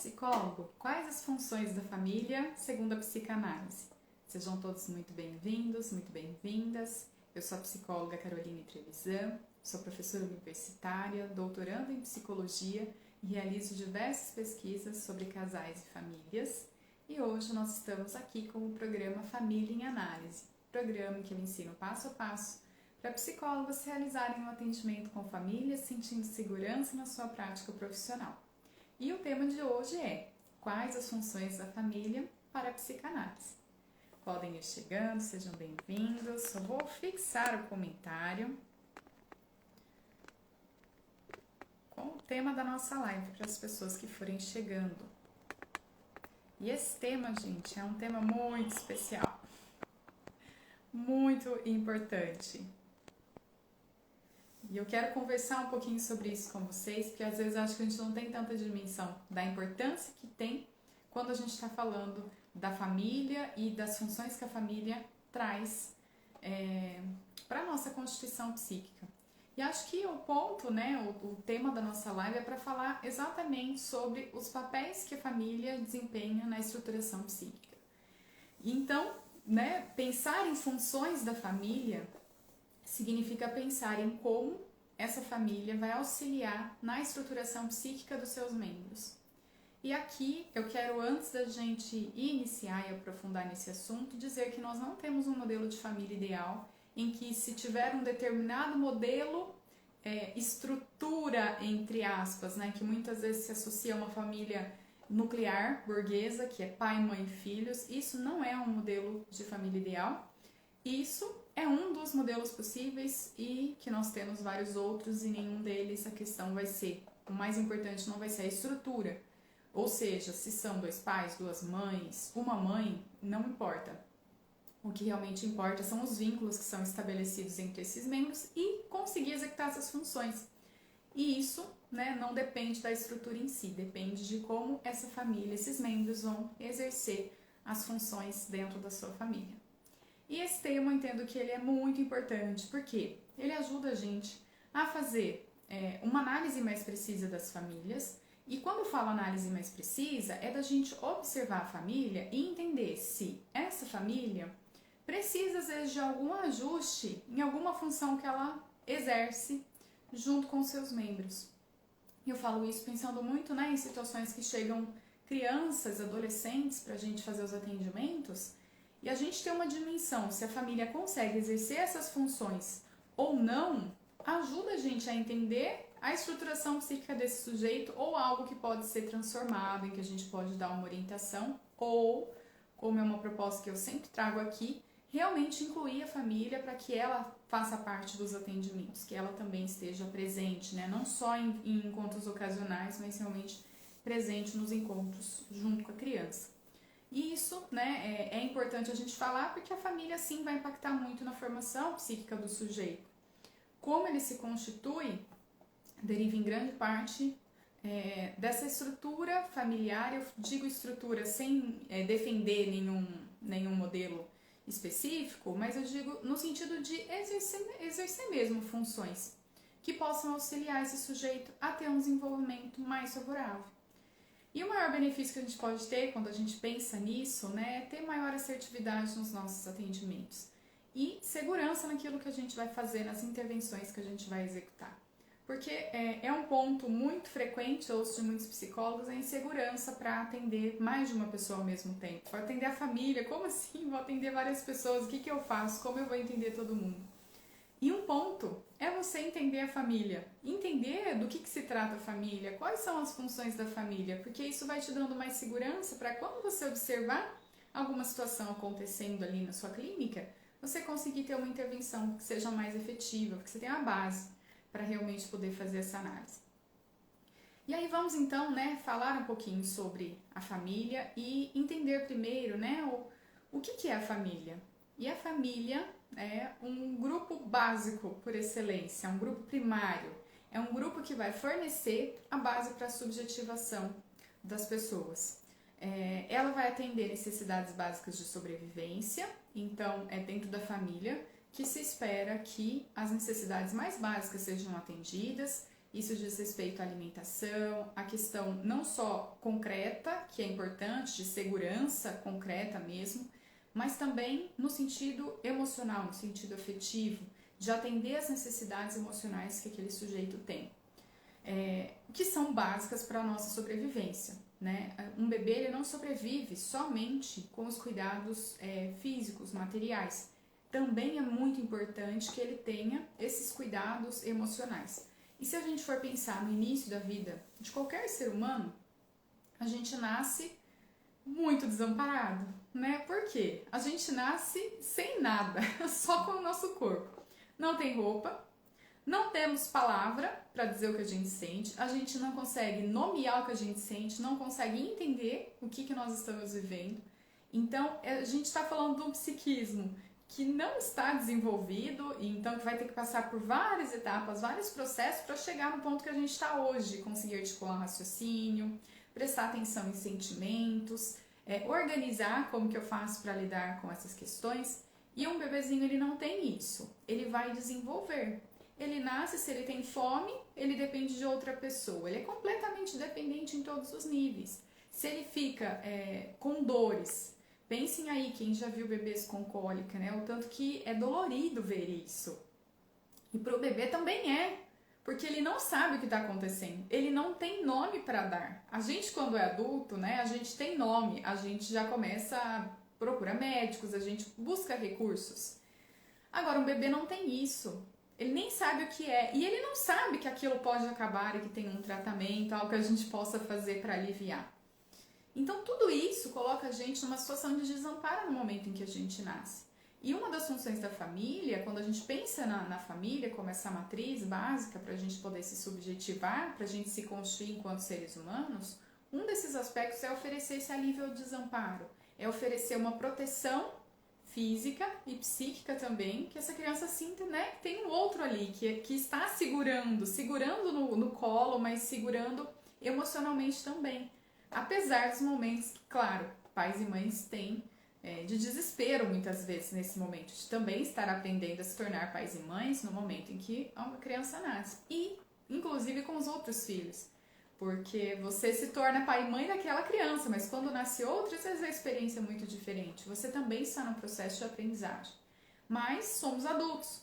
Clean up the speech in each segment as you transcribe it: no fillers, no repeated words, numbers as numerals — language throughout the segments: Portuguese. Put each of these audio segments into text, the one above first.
psicólogo, quais as funções da família segundo a psicanálise? Sejam todos muito bem-vindos, muito bem-vindas. Eu sou a psicóloga Caroline Trevisan, sou professora universitária, doutoranda em psicologia e realizo diversas pesquisas sobre casais e famílias. E hoje nós estamos aqui com o programa Família em Análise, programa em que eu ensino passo a passo para psicólogos realizarem um atendimento com famílias, sentindo segurança na sua prática profissional. E o tema de hoje é: quais as funções da família para a psicanálise? Podem ir chegando, sejam bem-vindos. Eu vou fixar o comentário com o tema da nossa live para as pessoas que forem chegando. E esse tema, gente, é um tema muito especial, muito importante. E eu quero conversar um pouquinho sobre isso com vocês, porque às vezes eu acho que a gente não tem tanta dimensão da importância que tem quando a gente está falando da família e das funções que a família traz para a nossa constituição psíquica. E acho que o ponto, o tema da nossa live é para falar exatamente sobre os papéis que a família desempenha na estruturação psíquica. Então, pensar em funções da família significa pensar em como essa família vai auxiliar na estruturação psíquica dos seus membros. E aqui eu quero, antes da gente iniciar e aprofundar nesse assunto, dizer que nós não temos um modelo de família ideal em que, se tiver um determinado modelo, estrutura, entre aspas, que muitas vezes se associa a uma família nuclear, burguesa, que é pai, mãe e filhos. Isso não é um modelo de família ideal. Isso é um dos modelos possíveis e que nós temos vários outros, e nenhum deles a questão vai ser, o mais importante não vai ser a estrutura. Ou seja, se são dois pais, duas mães, uma mãe, não importa. O que realmente importa são os vínculos que são estabelecidos entre esses membros e conseguir executar essas funções. E isso não depende da estrutura em si, depende de como essa família, esses membros vão exercer as funções dentro da sua família. E esse tema eu entendo que ele é muito importante, porque ele ajuda a gente a fazer uma análise mais precisa das famílias. E quando eu falo análise mais precisa, é da gente observar a família e entender se essa família precisa, às vezes, de algum ajuste em alguma função que ela exerce junto com os seus membros. E eu falo isso pensando muito em situações que chegam crianças, adolescentes, para a gente fazer os atendimentos, e a gente tem uma dimensão, se a família consegue exercer essas funções ou não, ajuda a gente a entender a estruturação psíquica desse sujeito, ou algo que pode ser transformado, em que a gente pode dar uma orientação, ou, como é uma proposta que eu sempre trago aqui, realmente incluir a família para que ela faça parte dos atendimentos, que ela também esteja presente, não só em encontros ocasionais, mas realmente presente nos encontros junto com a criança. E isso é importante a gente falar, porque a família sim vai impactar muito na formação psíquica do sujeito. Como ele se constitui deriva em grande parte dessa estrutura familiar. Eu digo estrutura sem defender nenhum modelo específico, mas eu digo no sentido de exercer mesmo funções que possam auxiliar esse sujeito a ter um desenvolvimento mais favorável. E o maior benefício que a gente pode ter quando a gente pensa nisso é ter maior assertividade nos nossos atendimentos e segurança naquilo que a gente vai fazer, nas intervenções que a gente vai executar. Porque é um ponto muito frequente, ouço de muitos psicólogos, a insegurança para atender mais de uma pessoa ao mesmo tempo. Vou atender a família, como assim? Vou atender várias pessoas, o que eu faço? Como eu vou entender todo mundo? E um ponto é você entender a família, entender do que se trata a família, quais são as funções da família, porque isso vai te dando mais segurança para quando você observar alguma situação acontecendo ali na sua clínica, você conseguir ter uma intervenção que seja mais efetiva, porque você tem a base para realmente poder fazer essa análise. E aí vamos então falar um pouquinho sobre a família e entender primeiro o que é a família. E a família é um grupo básico por excelência, é um grupo primário, é um grupo que vai fornecer a base para a subjetivação das pessoas. Ela vai atender necessidades básicas de sobrevivência, então é dentro da família que se espera que as necessidades mais básicas sejam atendidas Isso diz respeito à alimentação, a questão não só concreta, que é importante, de segurança concreta mesmo, mas também no sentido emocional, no sentido afetivo, de atender às necessidades emocionais que aquele sujeito tem, que são básicas para a nossa sobrevivência, né? Um bebê ele não sobrevive somente com os cuidados físicos, materiais. Também é muito importante que ele tenha esses cuidados emocionais. E se a gente for pensar no início da vida de qualquer ser humano, a gente nasce muito desamparado, né? Por quê? A gente nasce sem nada, só com o nosso corpo. Não tem roupa, não temos palavra para dizer o que a gente não consegue nomear o que a gente sente, não consegue entender o que nós estamos vivendo. Então, a gente está falando de um psiquismo que não está desenvolvido e então que vai ter que passar por várias etapas, vários processos para chegar no ponto que a gente está hoje, conseguir articular um raciocínio, prestar atenção em sentimentos, organizar como que eu faço para lidar com essas questões. E um bebezinho ele não tem isso, ele vai desenvolver. Ele nasce, se ele tem fome, ele depende de outra pessoa, ele é completamente dependente em todos os níveis. Se ele fica com dores, pensem aí, quem já viu bebês com cólica, né? O tanto que é dolorido ver isso. E para o bebê também porque ele não sabe o que está acontecendo. Ele não tem nome para dar. A gente, quando é adulto, né? A gente tem nome, a gente já começa a procurar médicos, a gente busca recursos. Agora, um bebê não tem isso. Ele nem sabe o que é. E ele não sabe que aquilo pode acabar e que tem um tratamento, algo que a gente possa fazer para aliviar. Então, tudo isso coloca a gente numa situação de desamparo no momento em que a gente nasce. E uma das funções da família, quando a gente pensa na família como essa matriz básica para a gente poder se subjetivar, para a gente se construir enquanto seres humanos, um desses aspectos é oferecer esse alívio ao desamparo, é oferecer uma proteção física e psíquica também, que essa criança sinta, né, que tem um outro ali, que está segurando no colo, mas segurando emocionalmente também. Apesar dos momentos que, claro, pais e mães têm de desespero muitas vezes nesse momento, de também estar aprendendo a se tornar pais e mães no momento em que uma criança nasce. E, inclusive, com os outros filhos. Porque você se torna pai e mãe daquela criança, mas quando nasce outra, às vezes a experiência é muito diferente. Você também está no processo de aprendizagem. Mas somos adultos.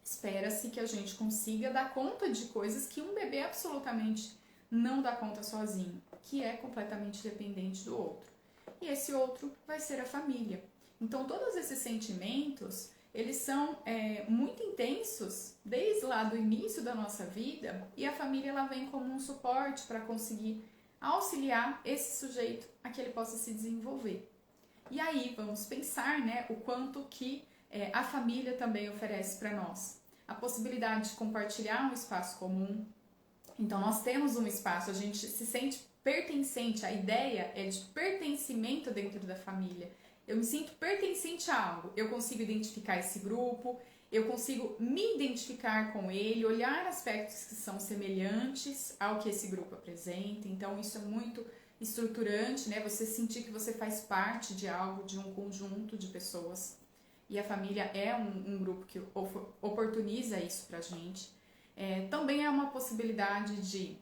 Espera-se que a gente consiga dar conta de coisas que um bebê absolutamente não dá conta sozinho, que é completamente dependente do outro. E esse outro vai ser a família. Então, todos esses sentimentos, eles são muito intensos desde lá do início da nossa vida, e a família ela vem como um suporte para conseguir auxiliar esse sujeito a que ele possa se desenvolver. E aí, vamos pensar, né, o quanto que a família também oferece para nós. A possibilidade de compartilhar um espaço comum. Então, nós temos um espaço, a gente se sente pertencente, a ideia é de pertencimento dentro da família. Eu me sinto pertencente a algo, eu consigo identificar esse grupo, eu consigo me identificar com ele, olhar aspectos que são semelhantes ao que esse grupo apresenta. Então, isso é muito estruturante, né? Você sentir que você faz parte de algo, de um conjunto de pessoas. E a família é um grupo que oportuniza isso pra gente. Também é uma possibilidade de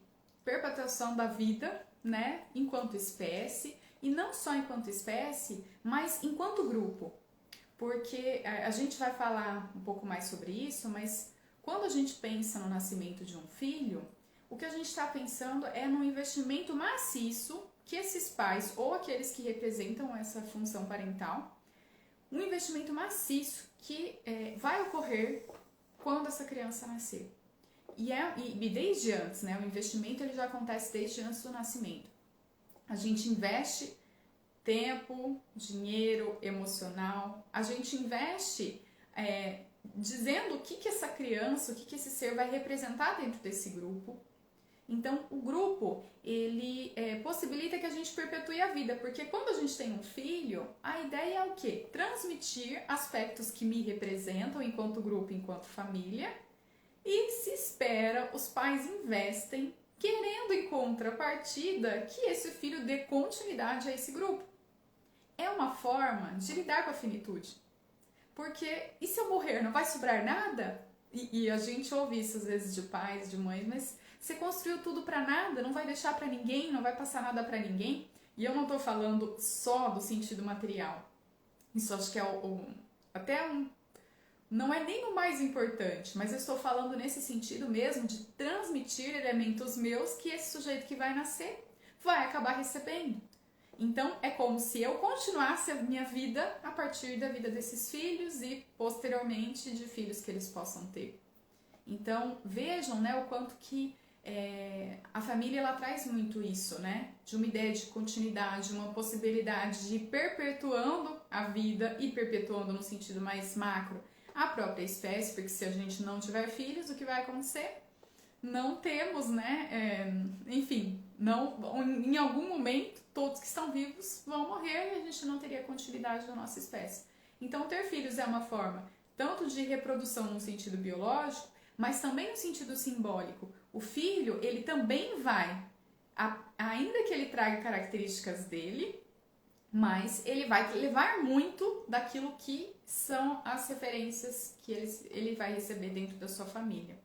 perpetuação da vida, né, enquanto espécie, e não só enquanto espécie, mas enquanto grupo, porque a gente vai falar um pouco mais sobre isso, mas quando a gente pensa no nascimento de um filho, o que a gente está pensando é num investimento maciço que esses pais, ou aqueles que representam essa função parental, um investimento maciço que vai ocorrer quando essa criança nascer. E desde antes, né? O investimento ele já acontece desde antes do nascimento. A gente investe tempo, dinheiro, emocional. A gente investe dizendo o que essa criança, o que esse ser vai representar dentro desse grupo. Então, o grupo, ele possibilita que a gente perpetue a vida, porque quando a gente tem um filho, a ideia é o quê? Transmitir aspectos que me representam enquanto grupo, enquanto família. E se espera, os pais investem querendo em contrapartida que esse filho dê continuidade a esse grupo. É uma forma de lidar com a finitude. Porque, e se eu morrer, não vai sobrar nada? E a gente ouve isso às vezes de pais, de mães, mas Você construiu tudo para nada, não vai deixar para ninguém, não vai passar nada para ninguém. E eu não tô falando só do sentido material. Isso acho que é não é nem o mais importante, mas eu estou falando nesse sentido mesmo de transmitir elementos meus que esse sujeito que vai nascer vai acabar recebendo. Então é como se eu continuasse a minha vida a partir da vida desses filhos e posteriormente de filhos que eles possam ter. Então vejam, né, o quanto que a família ela traz muito isso, né? De uma ideia de continuidade, uma possibilidade de ir perpetuando a vida e perpetuando no sentido mais macro a própria espécie, porque se a gente não tiver filhos, o que vai acontecer? Não temos, né? Enfim, não, em algum momento todos que estão vivos vão morrer e a gente não teria continuidade da nossa espécie. Então ter filhos é uma forma tanto de reprodução no sentido biológico, mas também no sentido simbólico. O filho, ele também vai, ainda que ele traga características dele, mas ele vai levar muito daquilo que são as referências que ele vai receber dentro da sua família.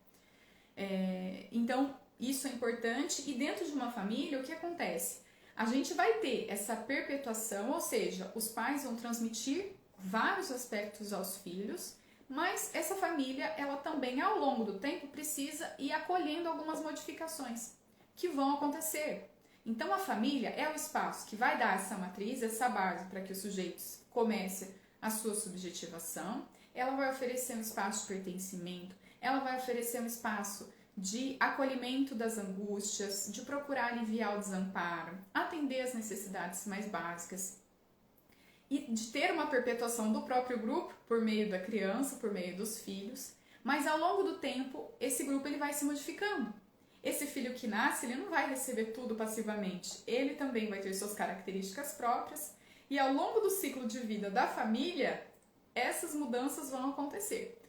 Então, isso é importante. E dentro de uma família, o que acontece? A gente vai ter essa perpetuação, ou seja, os pais vão transmitir vários aspectos aos filhos, mas essa família, ela também, ao longo do tempo, precisa ir acolhendo algumas modificações que vão acontecer. Então, a família é o espaço que vai dar essa matriz, essa base para que os sujeitos comecem a sua subjetivação. Ela vai oferecer um espaço de pertencimento, ela vai oferecer um espaço de acolhimento das angústias, de procurar aliviar o desamparo, atender as necessidades mais básicas e de ter uma perpetuação do próprio grupo por meio da criança, por meio dos filhos. Mas ao longo do tempo, esse grupo ele vai se modificando. Esse filho que nasce, ele não vai receber tudo passivamente. Ele também vai ter suas características próprias e ao longo do ciclo de vida da família, essas mudanças vão acontecer.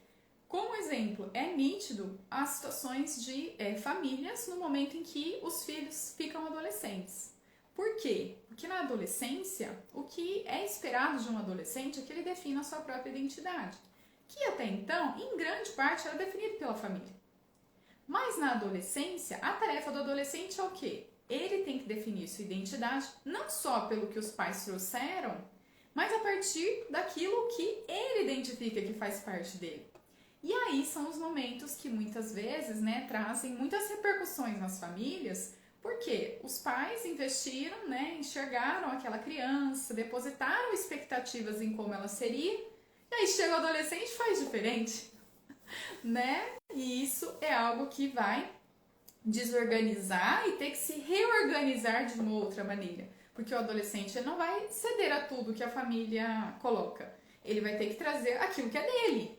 Como exemplo, é nítido as situações de famílias no momento em que os filhos ficam adolescentes. Por quê? Porque na adolescência, o que é esperado de um adolescente é que ele defina a sua própria identidade, que até então, em grande parte, era definida pela família. Mas na adolescência, a tarefa do adolescente é o quê? Ele tem que definir sua identidade, não só pelo que os pais trouxeram, mas a partir daquilo que ele identifica que faz parte dele. E aí são os momentos que muitas vezes, né, trazem muitas repercussões nas famílias, porque os pais investiram, né, enxergaram aquela criança, depositaram expectativas em como ela seria, e aí chega o adolescente e faz diferente, né? E isso é algo que vai desorganizar e ter que se reorganizar de uma outra maneira, porque o adolescente não vai ceder a tudo que a família coloca, ele vai ter que trazer aquilo que é dele.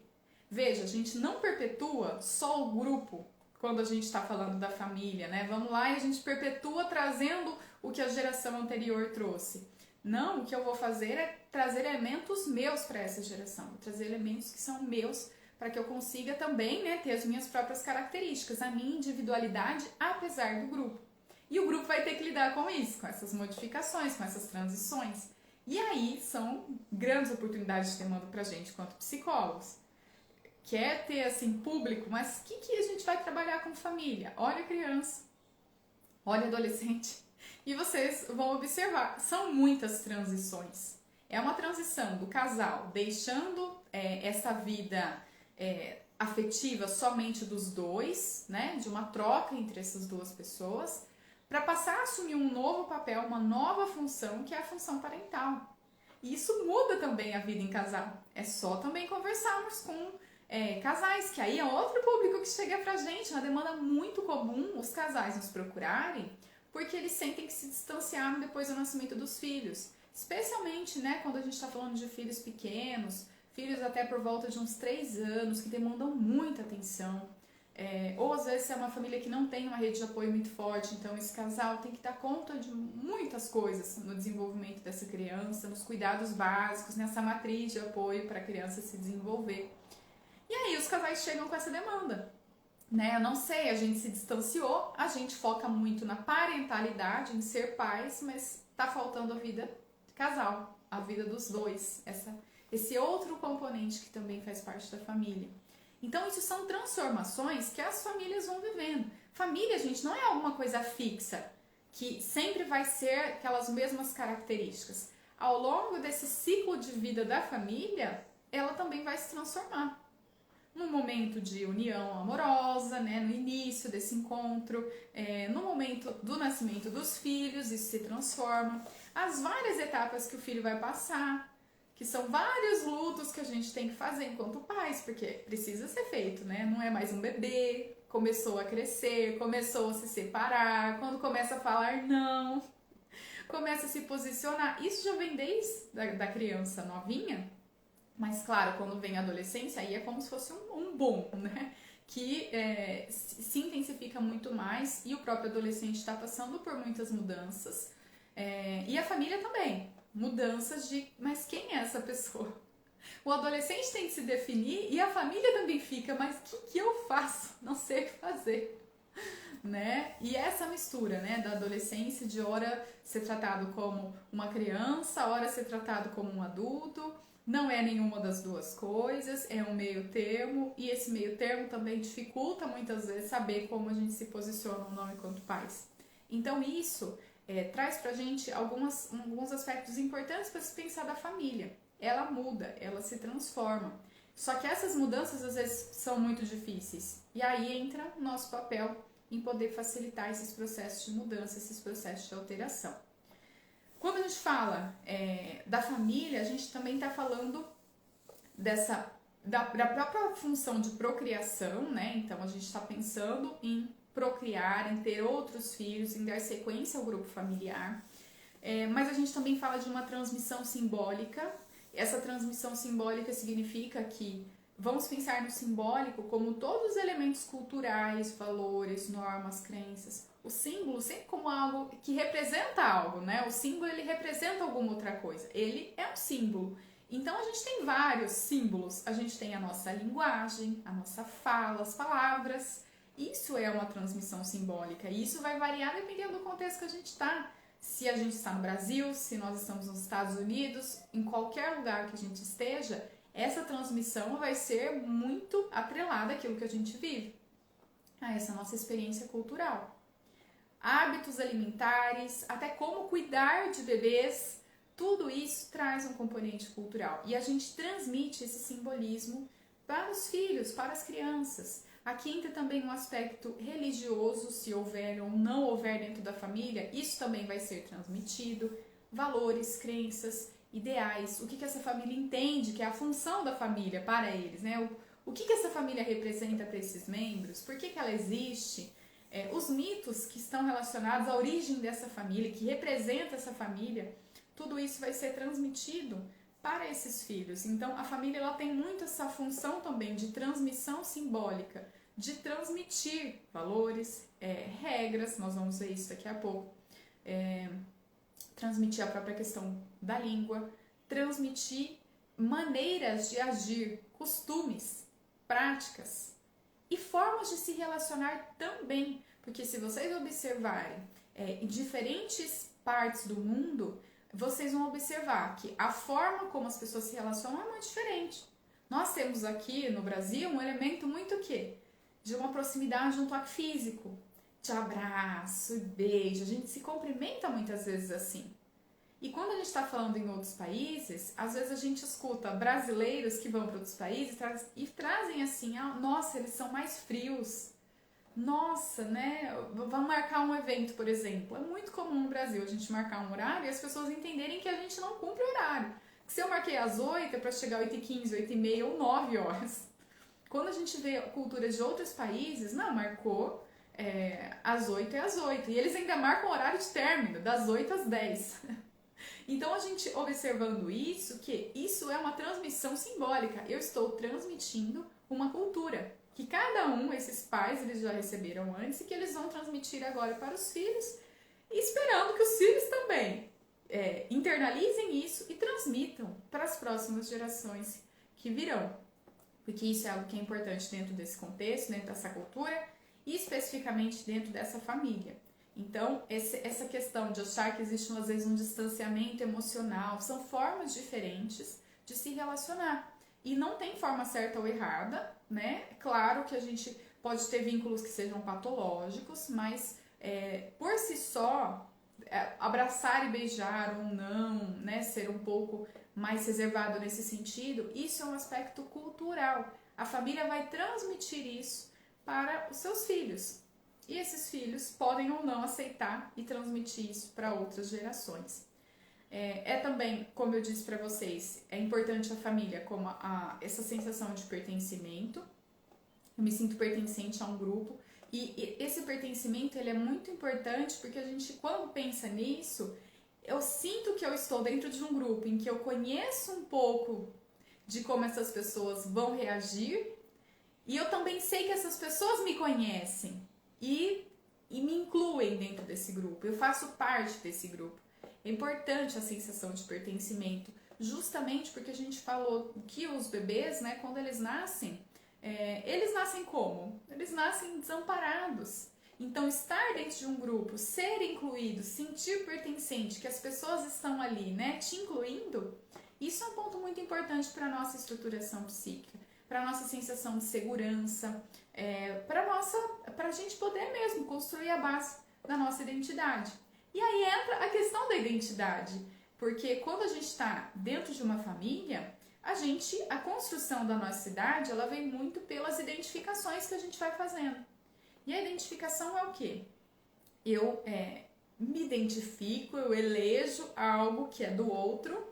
Veja, a gente não perpetua só o grupo quando a gente está falando da família, né? Vamos lá e a gente perpetua trazendo o que a geração anterior trouxe. Não, o que eu vou fazer é trazer elementos meus para essa geração, vou trazer elementos que são meus para que eu consiga também, né, ter as minhas próprias características, a minha individualidade, apesar do grupo. E o grupo vai ter que lidar com isso, com essas modificações, com essas transições. E aí são grandes oportunidades de demanda para a gente, enquanto psicólogos. Quer ter, assim, público, mas o que a gente vai trabalhar com família? Olha a criança, olha adolescente, e vocês vão observar, são muitas transições. É uma transição do casal deixando essa vida afetiva somente dos dois, né, de uma troca entre essas duas pessoas, para passar a assumir um novo papel, uma nova função, que é a função parental. E isso muda também a vida em casal. É só também conversarmos com casais, que aí é outro público que chega pra gente, uma demanda muito comum os casais nos procurarem, porque eles sentem que se distanciaram depois do nascimento dos filhos. Especialmente, né, quando a gente está falando de filhos pequenos, filhos até por volta de uns 3 anos, que demandam muita atenção. Ou às vezes é uma família que não tem uma rede de apoio muito forte, então esse casal tem que dar conta de muitas coisas no desenvolvimento dessa criança, nos cuidados básicos, nessa matriz de apoio para a criança se desenvolver. E aí os casais chegam com essa demanda, né? Eu não sei, a gente se distanciou, a gente foca muito na parentalidade, em ser pais, mas tá faltando a vida de casal, a vida dos dois, esse outro componente que também faz parte da família. Então isso são transformações que as famílias vão vivendo. Família, gente, não é alguma coisa fixa, que sempre vai ser aquelas mesmas características. Ao longo desse ciclo de vida da família, ela também vai se transformar. No momento de união amorosa, né, no início desse encontro, no momento do nascimento dos filhos, isso se transforma. As várias etapas que o filho vai passar, que são vários lutos que a gente tem que fazer enquanto pais, porque precisa ser feito, né? Não é mais um bebê, começou a crescer, começou a se separar, quando começa a falar não, começa a se posicionar. Isso já vem desde da criança novinha, mas claro, quando vem a adolescência, aí é como se fosse um boom, né? Que se intensifica muito mais e o próprio adolescente está passando por muitas mudanças. E a família também, mudanças mas quem é essa pessoa? O adolescente tem que se definir e a família também fica, mas o que eu faço? Não sei o que fazer. Né? E essa mistura, né, da adolescência, de hora ser tratado como uma criança, hora ser tratado como um adulto, não é nenhuma das duas coisas, é um meio termo, e esse meio termo também dificulta muitas vezes saber como a gente se posiciona ou não enquanto pais. Então isso traz pra gente alguns aspectos importantes para se pensar da família. Ela muda, ela se transforma. Só que essas mudanças às vezes são muito difíceis. E aí entra o nosso papel em poder facilitar esses processos de mudança, esses processos de alteração. Quando a gente fala da família, a gente também está falando da própria função de procriação, né? Então a gente está pensando em procriar, em ter outros filhos, em dar sequência ao grupo familiar. Mas a gente também fala de uma transmissão simbólica. Essa transmissão simbólica significa que vamos pensar no simbólico como todos os elementos culturais, valores, normas, crenças. O símbolo sempre como algo que representa algo, né? O símbolo, ele representa alguma outra coisa. Ele é um símbolo. Então, a gente tem vários símbolos. A gente tem a nossa linguagem, a nossa fala, as palavras. Isso é uma transmissão simbólica. E isso vai variar dependendo do contexto que a gente está. Se a gente está no Brasil, se nós estamos nos Estados Unidos, em qualquer lugar que a gente esteja, essa transmissão vai ser muito atrelada àquilo que a gente vive, a essa nossa experiência cultural. Hábitos alimentares, até como cuidar de bebês, tudo isso traz um componente cultural. E a gente transmite esse simbolismo para os filhos, para as crianças. Aqui entra também um aspecto religioso, se houver ou não houver dentro da família, isso também vai ser transmitido. Valores, crenças, ideais, o que essa família entende que é a função da família para eles, né? O que essa família representa para esses membros, por que ela existe, os mitos que estão relacionados à origem dessa família, que representa essa família, tudo isso vai ser transmitido para esses filhos. Então a família ela tem muito essa função também de transmissão simbólica, de transmitir valores, regras, nós vamos ver isso daqui a pouco, transmitir a própria questão da língua, transmitir maneiras de agir, costumes, práticas e formas de se relacionar também, porque se vocês observarem em diferentes partes do mundo, vocês vão observar que a forma como as pessoas se relacionam é muito diferente. Nós temos aqui no Brasil um elemento muito o quê? De uma proximidade, um toque físico, de abraço e beijo, a gente se cumprimenta muitas vezes assim. E quando a gente está falando em outros países, às vezes a gente escuta brasileiros que vão para outros países e trazem assim, nossa, eles são mais frios. Nossa, né? Vamos marcar um evento, por exemplo. É muito comum no Brasil a gente marcar um horário e as pessoas entenderem que a gente não cumpre o horário. Que se eu marquei às 8 é para chegar às 8h15, 8h30 ou 9 horas. Quando a gente vê culturas de outros países, não, marcou às 8 é às 8. E eles ainda marcam o horário de término, das 8 às 10. Então, a gente observando isso, que isso é uma transmissão simbólica. Eu estou transmitindo uma cultura que cada um, esses pais, eles já receberam antes e que eles vão transmitir agora para os filhos, esperando que os filhos também internalizem isso e transmitam para as próximas gerações que virão. Porque isso é algo que é importante dentro desse contexto, dentro dessa cultura e especificamente dentro dessa família. Então, essa questão de achar que existe, às vezes, um distanciamento emocional, são formas diferentes de se relacionar. E não tem forma certa ou errada, né? Claro que a gente pode ter vínculos que sejam patológicos, mas por si só, abraçar e beijar ou não, né, ser um pouco mais reservado nesse sentido, isso é um aspecto cultural. A família vai transmitir isso para os seus filhos. E esses filhos podem ou não aceitar e transmitir isso para outras gerações. Também, como eu disse para vocês, é importante a família como essa sensação de pertencimento. Eu me sinto pertencente a um grupo. E esse pertencimento ele é muito importante porque a gente, quando pensa nisso, eu sinto que eu estou dentro de um grupo em que eu conheço um pouco de como essas pessoas vão reagir e eu também sei que essas pessoas me conhecem e me incluem dentro desse grupo, eu faço parte desse grupo. É importante a sensação de pertencimento, justamente porque a gente falou que os bebês, né, quando eles nascem como? Eles nascem desamparados. Então, estar dentro de um grupo, ser incluído, sentir pertencente, que as pessoas estão ali, né, te incluindo, isso é um ponto muito importante para a nossa estruturação psíquica, para a nossa sensação de segurança, para a gente poder mesmo construir a base da nossa identidade. E aí entra a questão da identidade, porque quando a gente está dentro de uma família, a construção da nossa idade, ela vem muito pelas identificações que a gente vai fazendo. E a identificação é o quê? Eu me identifico, eu elejo algo que é do outro,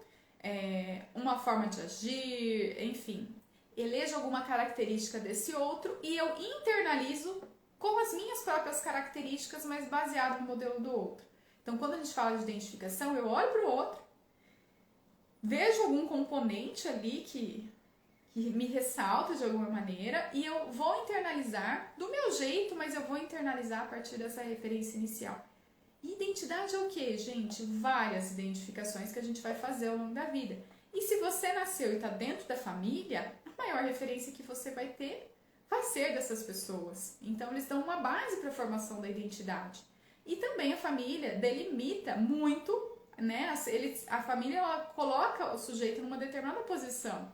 uma forma de agir, enfim, elejo alguma característica desse outro e eu internalizo com as minhas próprias características, mas baseado no modelo do outro. Então, quando a gente fala de identificação, eu olho para o outro, vejo algum componente ali que me ressalta de alguma maneira e eu vou internalizar do meu jeito, mas eu vou internalizar a partir dessa referência inicial. E identidade é o quê, gente? Várias identificações que a gente vai fazer ao longo da vida. E se você nasceu e está dentro da família, a maior referência que você vai ter vai ser dessas pessoas. Então, eles dão uma base para a formação da identidade. E também a família delimita muito, né? A família ela coloca o sujeito numa determinada posição.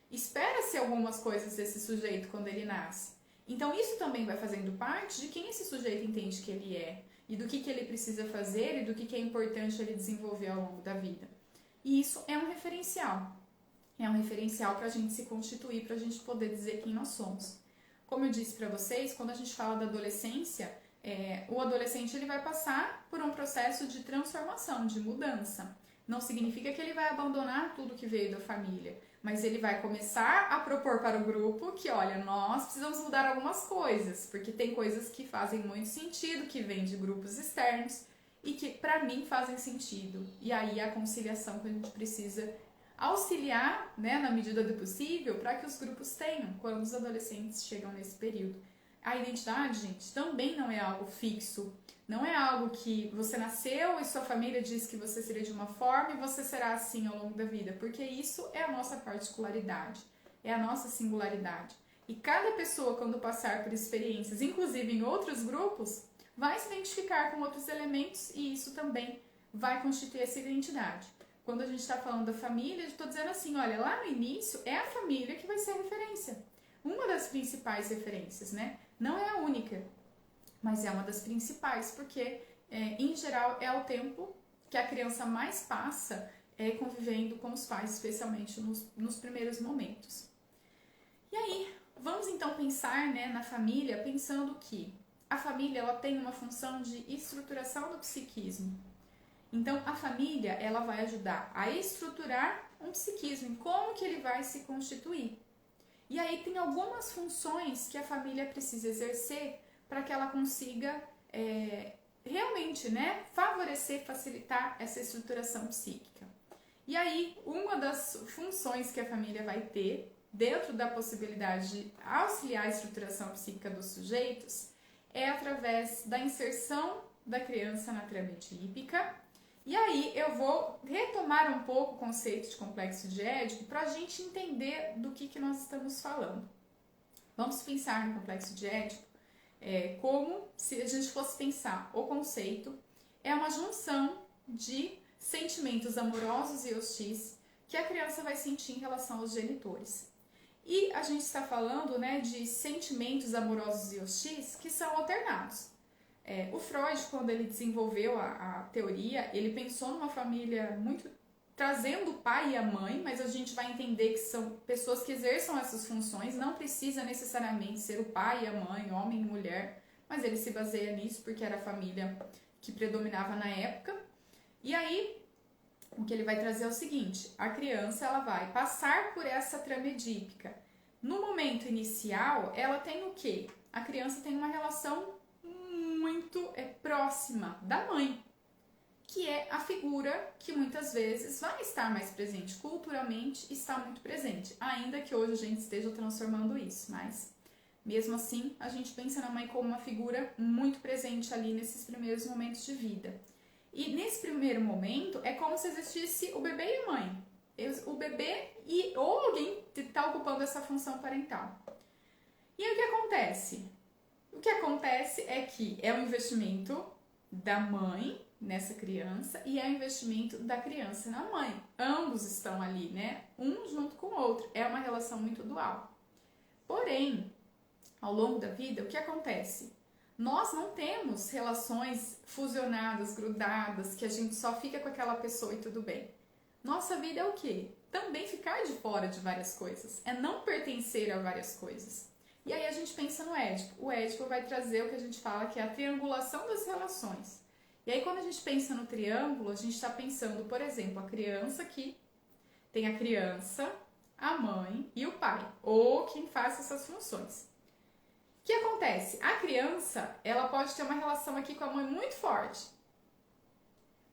Espera-se algumas coisas desse sujeito quando ele nasce. Então, isso também vai fazendo parte de quem esse sujeito entende que ele é e do que ele precisa fazer e do que é importante ele desenvolver ao longo da vida. E isso é um referencial. É um referencial para a gente se constituir, para a gente poder dizer quem nós somos. Como eu disse para vocês, quando a gente fala da adolescência, o adolescente ele vai passar por um processo de transformação, de mudança. Não significa que ele vai abandonar tudo que veio da família, mas ele vai começar a propor para o grupo que, olha, nós precisamos mudar algumas coisas, porque tem coisas que fazem muito sentido, que vêm de grupos externos e que para mim fazem sentido. E aí a conciliação que a gente precisa auxiliar, né, na medida do possível, para que os grupos tenham quando os adolescentes chegam nesse período. A identidade, gente, também não é algo fixo. Não é algo que você nasceu e sua família diz que você seria de uma forma e você será assim ao longo da vida, porque isso é a nossa particularidade, é a nossa singularidade. E cada pessoa, quando passar por experiências, inclusive em outros grupos, vai se identificar com outros elementos e isso também vai constituir essa identidade. Quando a gente está falando da família, eu estou dizendo assim, olha, lá no início é a família que vai ser a referência. Uma das principais referências, né? Não é a única, mas é uma das principais, porque, em geral, é o tempo que a criança mais passa convivendo com os pais, especialmente nos primeiros momentos. E aí, vamos então pensar, né, na família, pensando que a família ela tem uma função de estruturação do psiquismo. Então, a família ela vai ajudar a estruturar um psiquismo, em como que ele vai se constituir. E aí tem algumas funções que a família precisa exercer para que ela consiga realmente, né, favorecer, facilitar essa estruturação psíquica. E aí, uma das funções que a família vai ter, dentro da possibilidade de auxiliar a estruturação psíquica dos sujeitos, é através da inserção da criança na trama edípica. E aí eu vou retomar um pouco o conceito de complexo de Édipo para a gente entender do que nós estamos falando. Vamos pensar no complexo de Édipo como se a gente fosse pensar o conceito é uma junção de sentimentos amorosos e hostis que a criança vai sentir em relação aos genitores. E a gente está falando, né, de sentimentos amorosos e hostis que são alternados. O Freud, quando ele desenvolveu a teoria, ele pensou numa família muito trazendo o pai e a mãe, mas a gente vai entender que são pessoas que exerçam essas funções, não precisa necessariamente ser o pai e a mãe, homem e mulher, mas ele se baseia nisso porque era a família que predominava na época. E aí, o que ele vai trazer é o seguinte: a criança ela vai passar por essa trama edípica. No momento inicial, ela tem o quê? A criança tem uma relação muito próxima da mãe, que é a figura que muitas vezes vai estar mais presente culturalmente, está muito presente, ainda que hoje a gente esteja transformando isso, mas mesmo assim a gente pensa na mãe como uma figura muito presente ali nesses primeiros momentos de vida. E nesse primeiro momento é como se existisse o bebê e a mãe, o bebê ou alguém que está ocupando essa função parental. E aí o que acontece? O que acontece é que é um investimento da mãe nessa criança e é um investimento da criança na mãe. Ambos estão ali, né? Um junto com o outro. É uma relação muito dual. Porém, ao longo da vida, o que acontece? Nós não temos relações fusionadas, grudadas, que a gente só fica com aquela pessoa e tudo bem. Nossa vida é o quê? Também ficar de fora de várias coisas. É não pertencer a várias coisas. E aí a gente pensa no Édipo. O Édipo vai trazer o que a gente fala que é a triangulação das relações. E aí quando a gente pensa no triângulo, a gente está pensando, por exemplo, a criança que tem a criança, a mãe e o pai, ou quem faz essas funções. O que acontece? A criança, ela pode ter uma relação aqui com a mãe muito forte.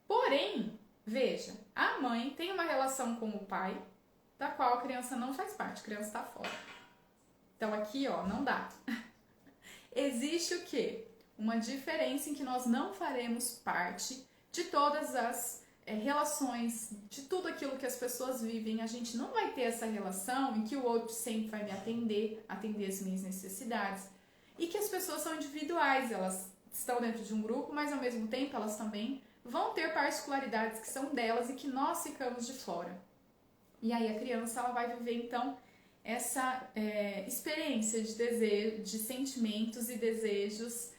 Porém, veja, a mãe tem uma relação com o pai, da qual a criança não faz parte, a criança está fora. Então aqui, ó, não dá. Existe o quê? Uma diferença em que nós não faremos parte de todas as relações, de tudo aquilo que as pessoas vivem. A gente não vai ter essa relação em que o outro sempre vai me atender as minhas necessidades. E que as pessoas são individuais, elas estão dentro de um grupo, mas ao mesmo tempo elas também vão ter particularidades que são delas e que nós ficamos de fora. E aí a criança ela vai viver então essa experiência de desejo, de sentimentos e desejos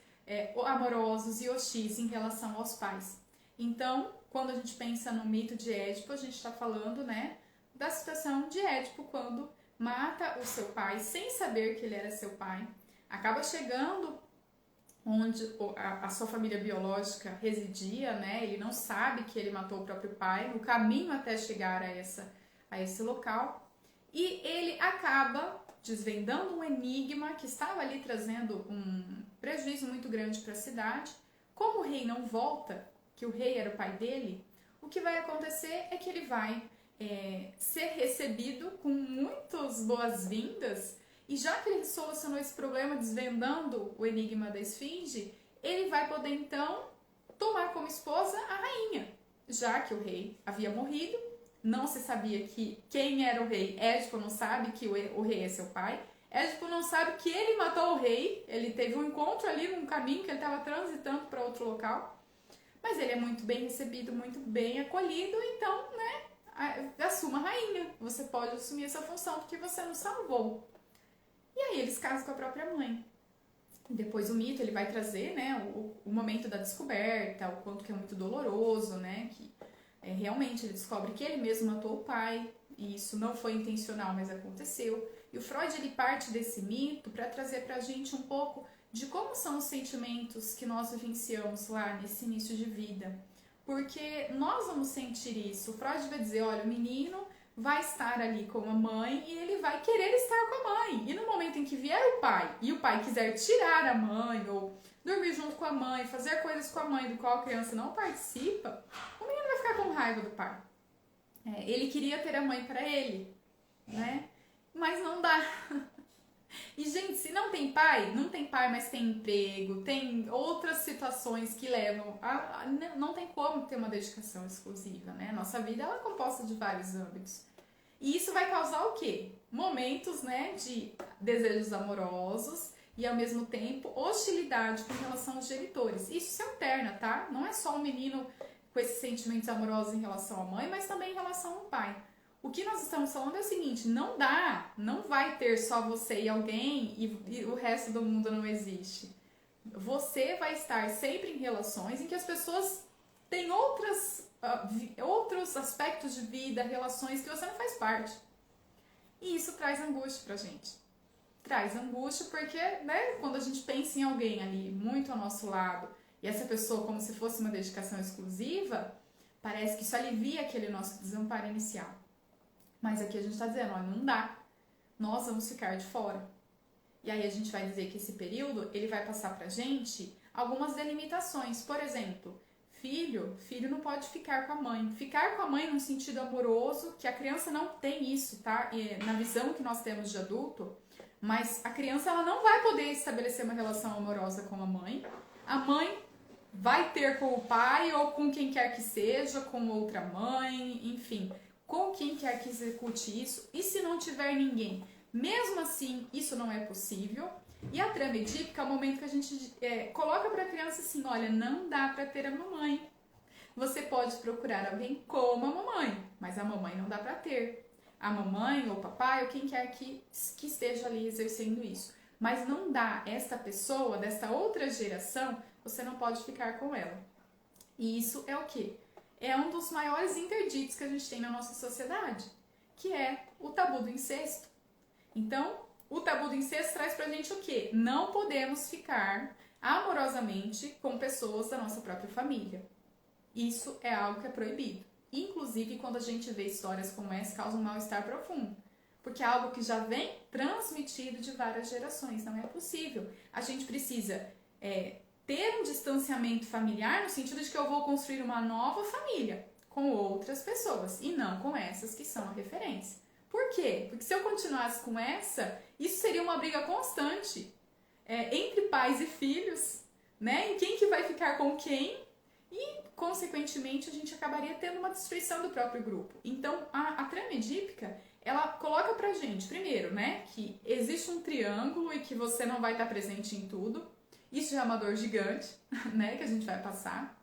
amorosos e hostis em relação aos pais. Então, quando a gente pensa no mito de Édipo, a gente está falando, né, da situação de Édipo quando mata o seu pai sem saber que ele era seu pai, acaba chegando onde a sua família biológica residia, né? Ele não sabe que ele matou o próprio pai no caminho até chegar a esse local. E ele acaba desvendando um enigma que estava ali trazendo um prejuízo muito grande para a cidade. Como o rei não volta, que o rei era o pai dele, o que vai acontecer é que ele vai ser recebido com muitas boas-vindas. E já que ele solucionou esse problema desvendando o enigma da esfinge, ele vai poder então tomar como esposa a rainha, já que o rei havia morrido. Não se sabia quem era o rei. Édipo não sabe que o rei é seu pai. Édipo não sabe que ele matou o rei. Ele teve um encontro ali num caminho que ele estava transitando para outro local. Mas ele é muito bem recebido, muito bem acolhido. Então, né, assuma a rainha. Você pode assumir essa função porque você nos salvou. E aí eles casam com a própria mãe. Depois o mito ele vai trazer, né, o momento da descoberta, o quanto que é muito doloroso, né, que realmente ele descobre que ele mesmo matou o pai, e isso não foi intencional, mas aconteceu. E o Freud ele parte desse mito para trazer para a gente um pouco de como são os sentimentos que nós vivenciamos lá nesse início de vida. Porque nós vamos sentir isso. O Freud vai dizer, olha, o menino vai estar ali com a mãe e ele vai querer estar com a mãe. E no momento em que vier o pai e o pai quiser tirar a mãe ou dormir junto com a mãe, fazer coisas com a mãe do qual a criança não participa, o menino vai ficar com raiva do pai. Ele queria ter a mãe para ele, né? Mas não dá. E, gente, se não tem pai, mas tem emprego, tem outras situações que levam não tem como ter uma dedicação exclusiva, né? Nossa vida ela é composta de vários âmbitos. E isso vai causar o quê? Momentos, né, de desejos amorosos e, ao mesmo tempo, hostilidade com relação aos genitores. Isso se alterna, tá? Não é só o menino com esses sentimentos amorosos em relação à mãe, mas também em relação ao pai. O que nós estamos falando é o seguinte, não dá, não vai ter só você e alguém e o resto do mundo não existe. Você vai estar sempre em relações em que as pessoas têm outros aspectos de vida, relações que você não faz parte. E isso traz angústia pra gente. Traz angústia porque, né, quando a gente pensa em alguém ali muito ao nosso lado e essa pessoa como se fosse uma dedicação exclusiva, parece que isso alivia aquele nosso desamparo inicial. Mas aqui a gente está dizendo, ó, não dá. Nós vamos ficar de fora. E aí a gente vai dizer que esse período, ele vai passar pra gente algumas delimitações. Por exemplo, filho não pode ficar com a mãe. Ficar com a mãe num sentido amoroso, que a criança não tem isso, tá? E na visão que nós temos de adulto, mas a criança ela não vai poder estabelecer uma relação amorosa com a mãe. A mãe vai ter com o pai ou com quem quer que seja, com outra mãe, enfim, com quem quer que execute isso. E se não tiver ninguém? Mesmo assim, isso não é possível. E a trama edípica é o momento que a gente coloca para a criança assim, olha, não dá para ter a mamãe. Você pode procurar alguém como a mamãe, mas a mamãe não dá para ter. A mamãe ou o papai ou quem quer que esteja ali exercendo isso. Mas não dá, esta pessoa, desta outra geração, você não pode ficar com ela. E isso é o quê? É um dos maiores interditos que a gente tem na nossa sociedade, que é o tabu do incesto. Então, o tabu do incesto traz pra gente o quê? Não podemos ficar amorosamente com pessoas da nossa própria família. Isso é algo que é proibido. Inclusive, quando a gente vê histórias como essa, causa um mal-estar profundo. Porque é algo que já vem transmitido de várias gerações. Não é possível. A gente precisa ter um distanciamento familiar no sentido de que eu vou construir uma nova família com outras pessoas e não com essas que são a referência. Por quê? Porque se eu continuasse com essa, isso seria uma briga constante entre pais e filhos, né? Em quem que vai ficar com quem e, consequentemente, a gente acabaria tendo uma destruição do próprio grupo. Então, a trama edípica, ela coloca pra gente, primeiro, né, que existe um triângulo e que você não vai estar presente em tudo. Isso já é uma dor gigante, né, que a gente vai passar.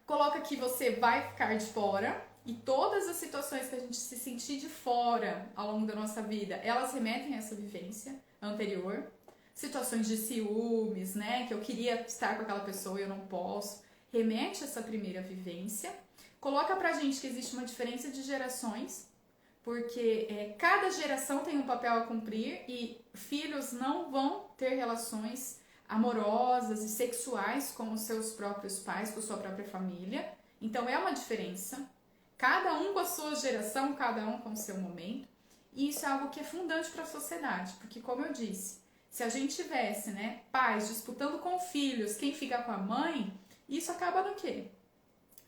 Coloca que você vai ficar de fora e todas as situações que a gente se sentir de fora ao longo da nossa vida, elas remetem a essa vivência anterior. Situações de ciúmes, né, que eu queria estar com aquela pessoa e eu não posso, remete a essa primeira vivência. Coloca pra gente que existe uma diferença de gerações, porque cada geração tem um papel a cumprir e filhos não vão ter relações amorosas e sexuais com os seus próprios pais, com a sua própria família. Então é uma diferença. Cada um com a sua geração, cada um com o seu momento. E isso é algo que é fundante para a sociedade, porque como eu disse, se a gente tivesse, né, pais disputando com filhos quem fica com a mãe, isso acaba no quê?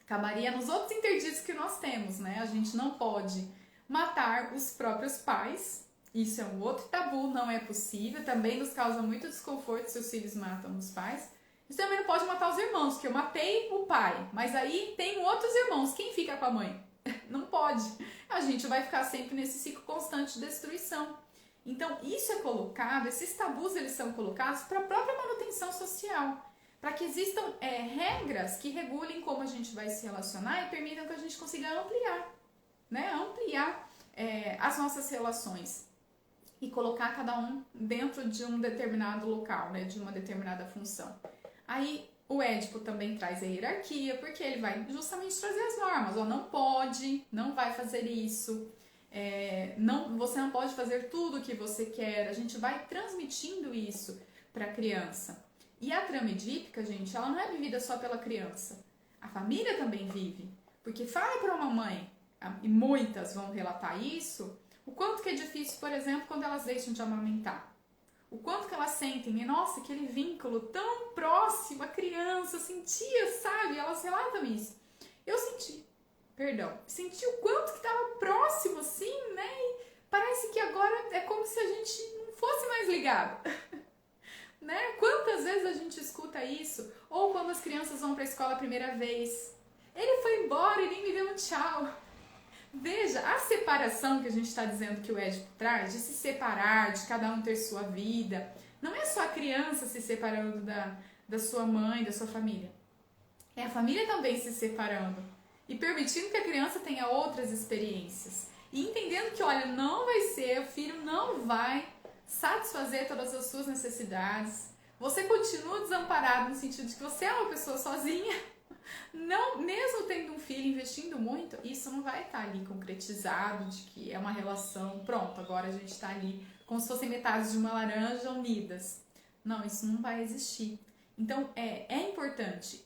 Acabaria nos outros interditos que nós temos, né? A gente não pode matar os próprios pais. Isso é um outro tabu, não é possível. Também nos causa muito desconforto se os filhos matam os pais. Você também não pode matar os irmãos, porque eu matei o pai, mas aí tem outros irmãos. Quem fica com a mãe? Não pode. A gente vai ficar sempre nesse ciclo constante de destruição. Então, isso é colocado, esses tabus eles são colocados para a própria manutenção social. Para que existam regras que regulem como a gente vai se relacionar e permitam que a gente consiga ampliar, né? Ampliar as nossas relações e colocar cada um dentro de um determinado local, né? De uma determinada função. Aí o Édipo também traz a hierarquia, porque ele vai justamente trazer as normas. Ó, não pode, não vai fazer isso, você não pode fazer tudo o que você quer. A gente vai transmitindo isso para a criança. E a trama edípica, gente, ela não é vivida só pela criança. A família também vive. Porque fala para uma mãe, e muitas vão relatar isso, o quanto que é difícil, por exemplo, quando elas deixam de amamentar. O quanto que elas sentem, e nossa, aquele vínculo tão próximo, a criança sentia, sabe? Elas relatam isso. Eu senti o quanto que estava próximo, assim, né? E parece que agora é como se a gente não fosse mais ligado. Né? Quantas vezes a gente escuta isso? Ou quando as crianças vão para a escola a primeira vez. Ele foi embora e nem me deu um tchau. Veja, a separação que a gente está dizendo que o Édipo traz, de se separar, de cada um ter sua vida, não é só a criança se separando da sua mãe, da sua família. É a família também se separando e permitindo que a criança tenha outras experiências. E entendendo que, olha, não vai ser, o filho não vai satisfazer todas as suas necessidades. Você continua desamparado no sentido de que você é uma pessoa sozinha. Não, mesmo tendo um filho, investindo muito, isso não vai estar ali concretizado de que é uma relação, pronto, agora a gente está ali como se fossem metades de uma laranja unidas. Não, isso não vai existir. Então, é importante.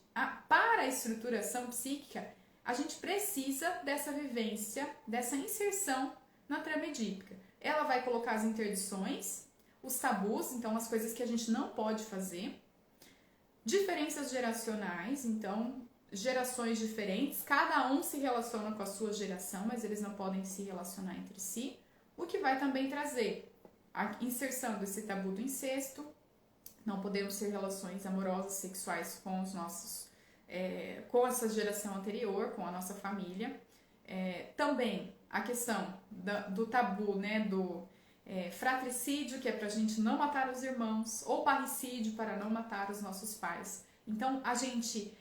Para a estruturação psíquica, a gente precisa dessa vivência, dessa inserção na trama edípica. Ela vai colocar as interdições, os tabus, então as coisas que a gente não pode fazer, diferenças geracionais, então gerações diferentes, cada um se relaciona com a sua geração, mas eles não podem se relacionar entre si, o que vai também trazer a inserção desse tabu do incesto. Não podemos ter relações amorosas, sexuais com os nossos, com essa geração anterior, com a nossa família. Também a questão do tabu, né, do fratricídio, que é pra gente não matar os irmãos, ou parricídio, para não matar os nossos pais. Então, a gente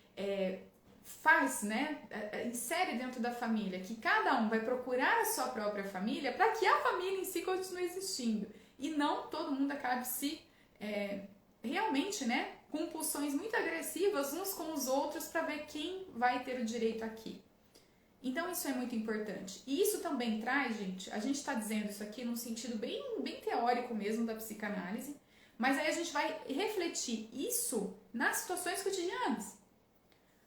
faz, né, insere dentro da família que cada um vai procurar a sua própria família para que a família em si continue existindo. E não todo mundo acabe se realmente, né, com pulsões muito agressivas uns com os outros para ver quem vai ter o direito aqui. Então isso é muito importante. E isso também traz, gente, a gente está dizendo isso aqui num sentido bem teórico mesmo da psicanálise, mas aí a gente vai refletir isso nas situações cotidianas.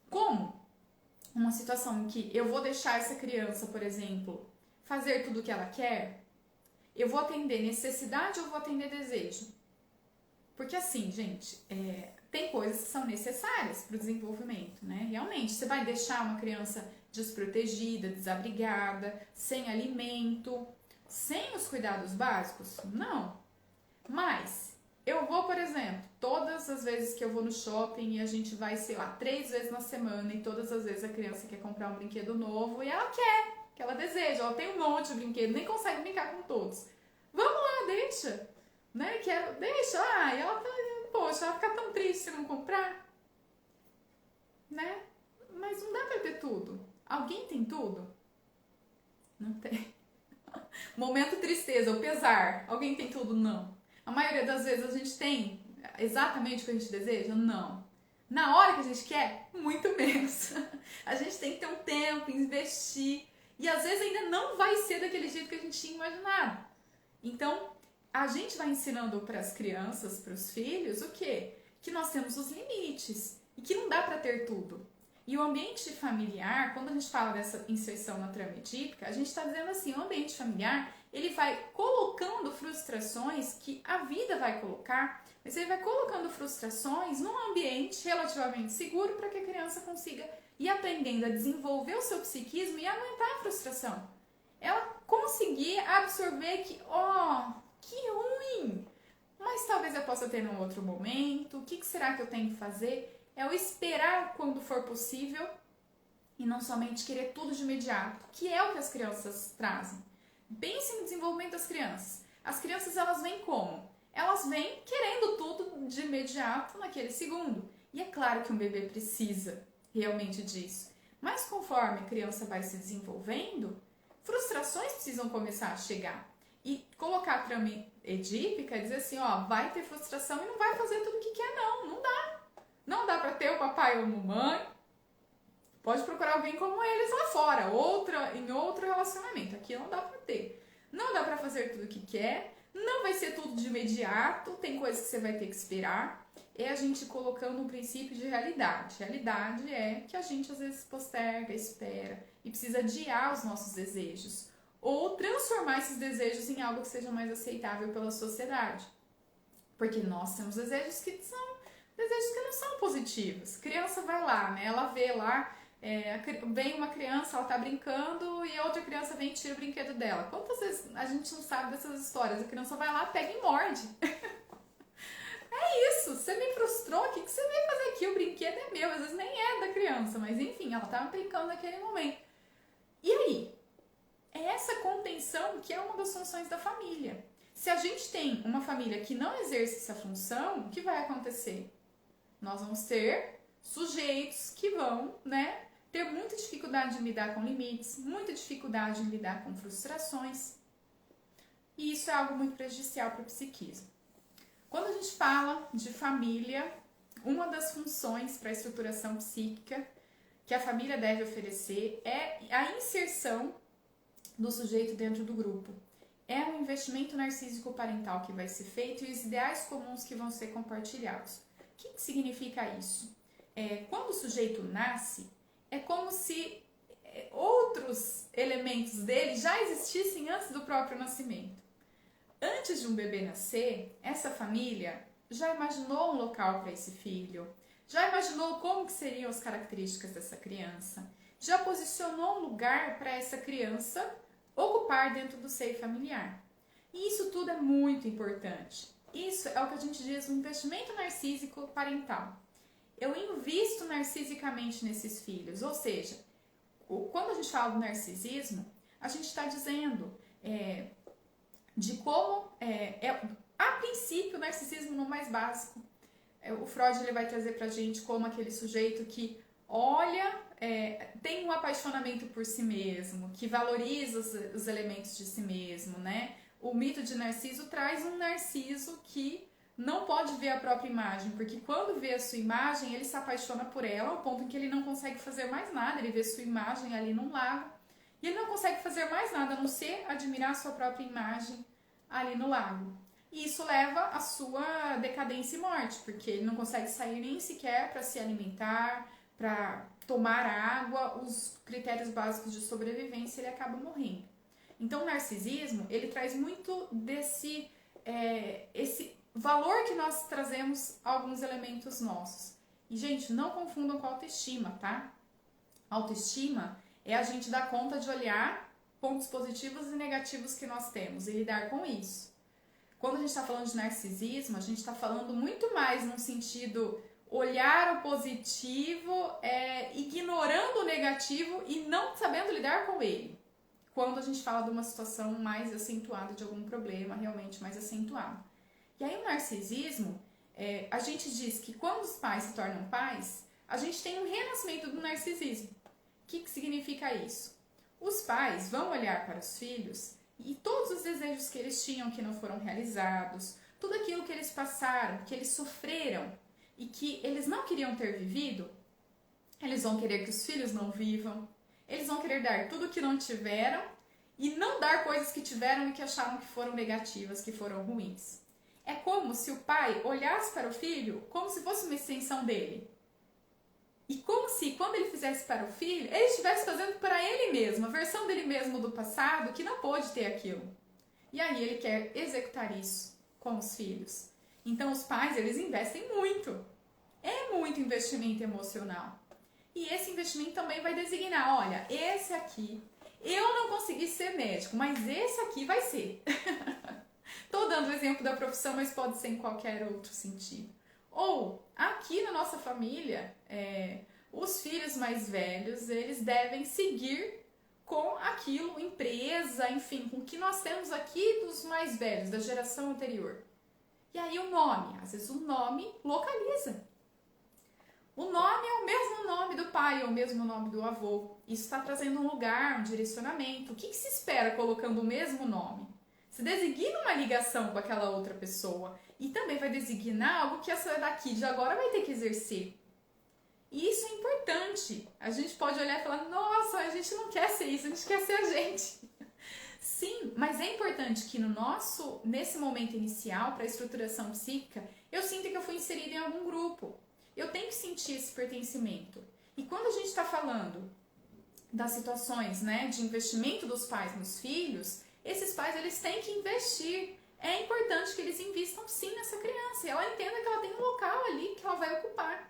Como? Uma situação em que eu vou deixar essa criança, por exemplo, fazer tudo o que ela quer, eu vou atender necessidade ou vou atender desejo? Porque assim, gente, tem coisas que são necessárias para o desenvolvimento, né? Realmente, você vai deixar uma criança desprotegida, desabrigada, sem alimento, sem os cuidados básicos? Não. Mas eu vou, por exemplo, todas as vezes que eu vou no shopping e a gente vai, sei lá, 3 vezes na semana e todas as vezes a criança quer comprar um brinquedo novo e ela quer, que ela deseja, ela tem um monte de brinquedo, nem consegue brincar com todos. Vamos lá, deixa, né? Deixa, e ela tá, poxa, ela fica tão triste se não comprar, né? Mas não dá pra ter tudo. Alguém tem tudo? Não tem. Momento tristeza, o pesar. Alguém tem tudo? Não. A maioria das vezes a gente tem exatamente o que a gente deseja? Não. Na hora que a gente quer? Muito menos. A gente tem que ter um tempo, investir. E às vezes ainda não vai ser daquele jeito que a gente tinha imaginado. Então, a gente vai ensinando para as crianças, para os filhos, o quê? Que nós temos os limites e que não dá para ter tudo. E o ambiente familiar, quando a gente fala dessa inserção na trama edípica, a gente está dizendo assim, o ambiente familiar, ele vai colocando frustrações que a vida vai colocar, mas ele vai colocando frustrações num ambiente relativamente seguro para que a criança consiga ir aprendendo a desenvolver o seu psiquismo e aguentar a frustração. Ela conseguir absorver que, que ruim, mas talvez eu possa ter num outro momento, o que será que eu tenho que fazer? É o esperar quando for possível e não somente querer tudo de imediato, que é o que as crianças trazem. Pense no desenvolvimento das crianças. As crianças, elas vêm como? Elas vêm querendo tudo de imediato naquele segundo. E é claro que um bebê precisa realmente disso. Mas conforme a criança vai se desenvolvendo, frustrações precisam começar a chegar. E colocar a trama edípica é dizer assim, vai ter frustração e não vai fazer tudo o que quer, não dá. Não dá pra ter o papai ou a mamãe. Pode procurar alguém como eles lá fora, em outro relacionamento. Aqui não dá pra ter. Não dá pra fazer tudo o que quer. Não vai ser tudo de imediato. Tem coisas que você vai ter que esperar. É a gente colocando um princípio de realidade. Realidade é que a gente às vezes posterga, espera e precisa adiar os nossos desejos. Ou transformar esses desejos em algo que seja mais aceitável pela sociedade. Porque nós temos desejos que não são positivos. Criança vai lá, né? Ela vê lá, vem uma criança, ela tá brincando e a outra criança vem e tira o brinquedo dela. Quantas vezes a gente não sabe dessas histórias? A criança vai lá, pega e morde. É isso, você me frustrou, o que você veio fazer aqui? O brinquedo é meu, às vezes nem é da criança, mas enfim, ela tava brincando naquele momento. E aí? É essa contenção que é uma das funções da família. Se a gente tem uma família que não exerce essa função, o que vai acontecer? Nós vamos ter sujeitos que vão, né, ter muita dificuldade em lidar com limites, muita dificuldade em lidar com frustrações. E isso é algo muito prejudicial para o psiquismo. Quando a gente fala de família, uma das funções para a estruturação psíquica que a família deve oferecer é a inserção do sujeito dentro do grupo. É um investimento narcísico parental que vai ser feito e os ideais comuns que vão ser compartilhados. O que significa isso? Quando o sujeito nasce, é como se outros elementos dele já existissem antes do próprio nascimento. Antes de um bebê nascer, essa família já imaginou um local para esse filho, já imaginou como que seriam as características dessa criança, já posicionou um lugar para essa criança ocupar dentro do seio familiar. E isso tudo é muito importante. Isso é o que a gente diz um investimento narcísico parental. Eu invisto narcisicamente nesses filhos, ou seja, quando a gente fala do narcisismo, a gente está dizendo de como, a princípio, o narcisismo no mais básico. O Freud ele vai trazer pra gente como aquele sujeito que olha, tem um apaixonamento por si mesmo, que valoriza os elementos de si mesmo, né? O mito de Narciso traz um Narciso que não pode ver a própria imagem, porque quando vê a sua imagem, ele se apaixona por ela ao ponto em que ele não consegue fazer mais nada. Ele vê sua imagem ali num lago e ele não consegue fazer mais nada a não ser admirar a sua própria imagem ali no lago. E isso leva à sua decadência e morte, porque ele não consegue sair nem sequer para se alimentar, para tomar água, os critérios básicos de sobrevivência, ele acaba morrendo. Então o narcisismo, ele traz muito desse esse valor que nós trazemos a alguns elementos nossos. E, gente, não confundam com autoestima, tá? Autoestima é a gente dar conta de olhar pontos positivos e negativos que nós temos e lidar com isso. Quando a gente está falando de narcisismo, a gente está falando muito mais num sentido olhar o positivo, ignorando o negativo e não sabendo lidar com ele. Quando a gente fala de uma situação mais acentuada, de algum problema realmente mais acentuado. E aí o narcisismo, a gente diz que quando os pais se tornam pais, a gente tem um renascimento do narcisismo. O que significa isso? Os pais vão olhar para os filhos e todos os desejos que eles tinham que não foram realizados, tudo aquilo que eles passaram, que eles sofreram e que eles não queriam ter vivido, eles vão querer que os filhos não vivam, eles vão querer dar tudo que não tiveram e não dar coisas que tiveram e que acharam que foram negativas, que foram ruins. É como se o pai olhasse para o filho como se fosse uma extensão dele. E como se, quando ele fizesse para o filho, ele estivesse fazendo para ele mesmo, a versão dele mesmo do passado que não pôde ter aquilo. E aí ele quer executar isso com os filhos. Então os pais, eles investem muito. É muito investimento emocional. E esse investimento também vai designar, olha, esse aqui, eu não consegui ser médico, mas esse aqui vai ser. Estou dando o exemplo da profissão, mas pode ser em qualquer outro sentido. Ou, aqui na nossa família, os filhos mais velhos, eles devem seguir com aquilo, empresa, enfim, com o que nós temos aqui dos mais velhos, da geração anterior. E aí o nome, às vezes o nome localiza. O nome é o mesmo nome do pai, é o mesmo nome do avô. Isso está trazendo um lugar, um direcionamento. O que se espera colocando o mesmo nome? Se designa uma ligação com aquela outra pessoa e também vai designar algo que essa daqui de agora vai ter que exercer. E isso é importante. A gente pode olhar e falar, nossa, a gente não quer ser isso, a gente quer ser a gente. Sim, mas é importante que nesse momento inicial, para a estruturação psíquica, eu sinta que eu fui inserida em algum grupo. Eu tenho que sentir esse pertencimento. E quando a gente está falando das situações, né, de investimento dos pais nos filhos, esses pais, eles têm que investir. É importante que eles invistam sim nessa criança. E ela entenda que ela tem um local ali que ela vai ocupar.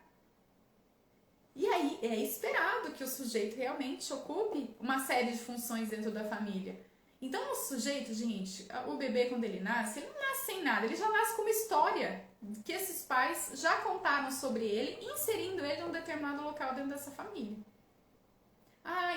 E aí, é esperado que o sujeito realmente ocupe uma série de funções dentro da família. Então, o sujeito, gente, o bebê quando ele nasce não nasce sem nada. Ele já nasce com uma história que esses pais já contaram sobre ele, inserindo ele em um determinado local dentro dessa família.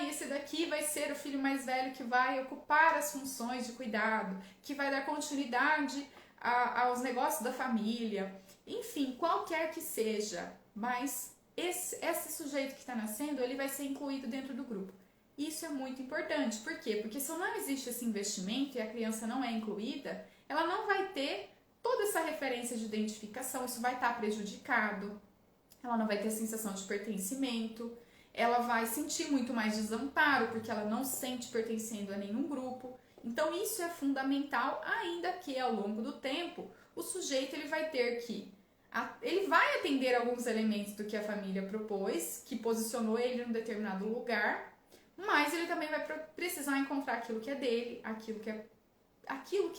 Esse daqui vai ser o filho mais velho que vai ocupar as funções de cuidado, que vai dar continuidade aos negócios da família. Enfim, qualquer que seja, mas esse sujeito que está nascendo, ele vai ser incluído dentro do grupo. Isso é muito importante. Por quê? Porque se não existe esse investimento e a criança não é incluída, ela não vai ter toda essa referência de identificação, isso vai estar prejudicado, ela não vai ter a sensação de pertencimento, ela vai sentir muito mais desamparo, porque ela não se sente pertencendo a nenhum grupo. Então isso é fundamental, ainda que ao longo do tempo, o sujeito ele vai ter que ele vai atender alguns elementos do que a família propôs, que posicionou ele em um determinado lugar, mas ele também vai precisar encontrar aquilo que é dele, aquilo que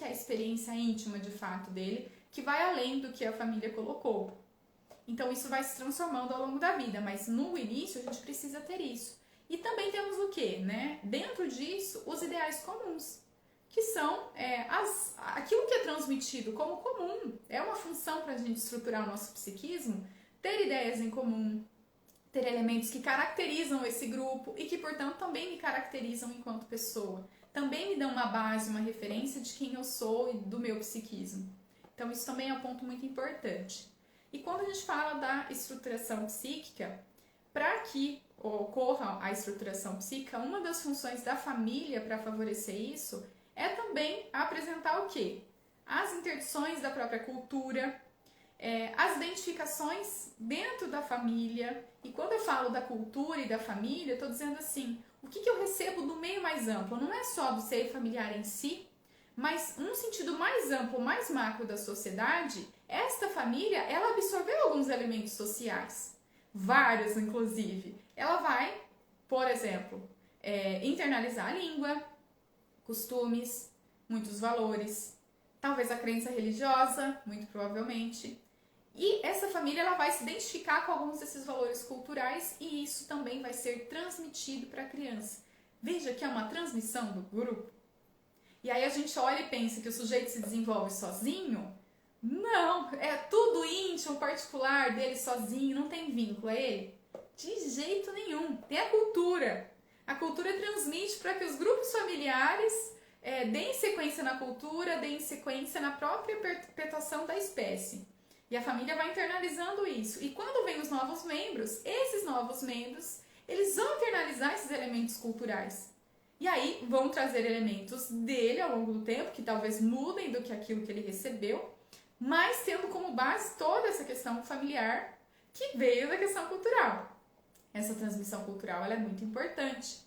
é a experiência íntima de fato dele, que vai além do que a família colocou. Então isso vai se transformando ao longo da vida, mas no início a gente precisa ter isso. E também temos o quê, né? Dentro disso, os ideais comuns, que são aquilo que é transmitido como comum. É uma função para a gente estruturar o nosso psiquismo, ter ideias em comum, ter elementos que caracterizam esse grupo e que, portanto, também me caracterizam enquanto pessoa. Também me dão uma base, uma referência de quem eu sou e do meu psiquismo. Então, isso também é um ponto muito importante. E quando a gente fala da estruturação psíquica, para que ocorra a estruturação psíquica, uma das funções da família para favorecer isso é também apresentar o quê? As interdições da própria cultura, as identificações dentro da família. E quando eu falo da cultura e da família, eu estou dizendo assim, o que eu recebo do meio mais amplo? Não é só do seio familiar em si, mas num sentido mais amplo, mais macro da sociedade, esta família, ela absorveu alguns elementos sociais, vários inclusive. Ela vai, por exemplo, internalizar a língua, costumes, muitos valores, talvez a crença religiosa, muito provavelmente. E essa família ela vai se identificar com alguns desses valores culturais e isso também vai ser transmitido para a criança. Veja que é uma transmissão do grupo. E aí a gente olha e pensa que o sujeito se desenvolve sozinho. Não, é tudo íntimo, particular dele sozinho, não tem vínculo a ele. De jeito nenhum. Tem a cultura. A cultura transmite para que os grupos familiares deem sequência na cultura, deem sequência na própria perpetuação da espécie. E a família vai internalizando isso. E quando vem os novos membros, esses novos membros, eles vão internalizar esses elementos culturais. E aí vão trazer elementos dele ao longo do tempo, que talvez mudem do que aquilo que ele recebeu, mas tendo como base toda essa questão familiar que veio da questão cultural. Essa transmissão cultural ela é muito importante.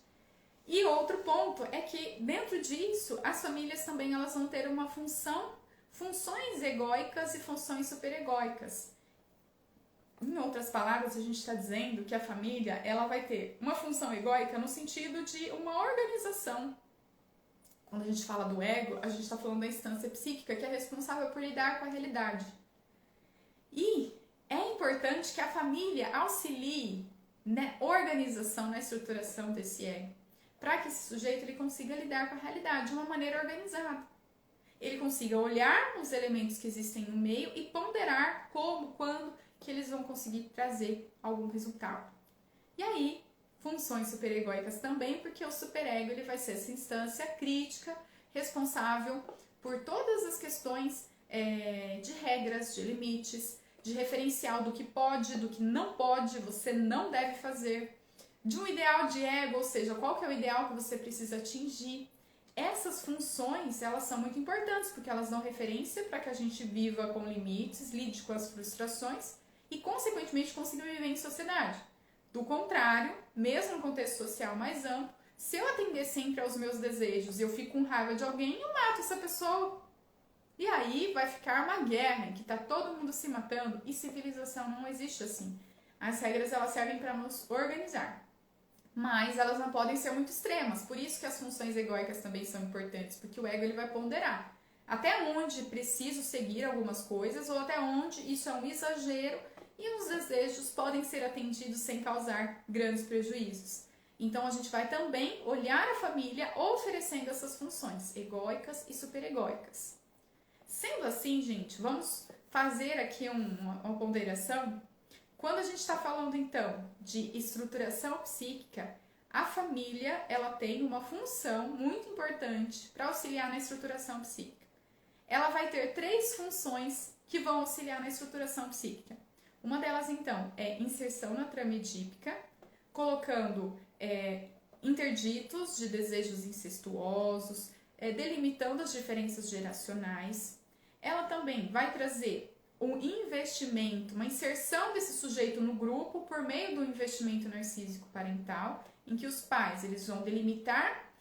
E outro ponto é que dentro disso, as famílias também elas vão ter uma funções egóicas e funções superegóicas. Em outras palavras, a gente está dizendo que a família ela vai ter uma função egóica no sentido de uma organização. Quando a gente fala do ego, a gente está falando da instância psíquica que é responsável por lidar com a realidade. E é importante que a família auxilie na organização, na estruturação desse ego, para que esse sujeito ele consiga lidar com a realidade de uma maneira organizada. Ele consiga olhar os elementos que existem no meio e ponderar como, quando que eles vão conseguir trazer algum resultado. E aí, funções superegóicas também, porque o superego ele vai ser essa instância crítica, responsável por todas as questões de regras, de limites, de referencial do que pode, do que não pode, você não deve fazer, de um ideal de ego, ou seja, qual que é o ideal que você precisa atingir. Essas funções, elas são muito importantes, porque elas dão referência para que a gente viva com limites, lide com as frustrações e, consequentemente, consiga viver em sociedade. Do contrário, mesmo no contexto social mais amplo, se eu atender sempre aos meus desejos e eu fico com raiva de alguém, eu mato essa pessoa. E aí vai ficar uma guerra em que está todo mundo se matando e civilização não existe assim. As regras elas servem para nos organizar. Mas elas não podem ser muito extremas, por isso que as funções egóicas também são importantes, porque o ego ele vai ponderar até onde preciso seguir algumas coisas ou até onde isso é um exagero e os desejos podem ser atendidos sem causar grandes prejuízos. Então a gente vai também olhar a família oferecendo essas funções egóicas e superegóicas. Sendo assim, gente, vamos fazer aqui uma ponderação. Quando a gente está falando, então, de estruturação psíquica, a família ela tem uma função muito importante para auxiliar na estruturação psíquica. Ela vai ter 3 funções que vão auxiliar na estruturação psíquica. Uma delas, então, é inserção na trama edípica, colocando interditos de desejos incestuosos, delimitando as diferenças geracionais. Ela também vai trazer um investimento, uma inserção desse sujeito no grupo por meio do investimento narcísico parental, em que os pais eles vão delimitar,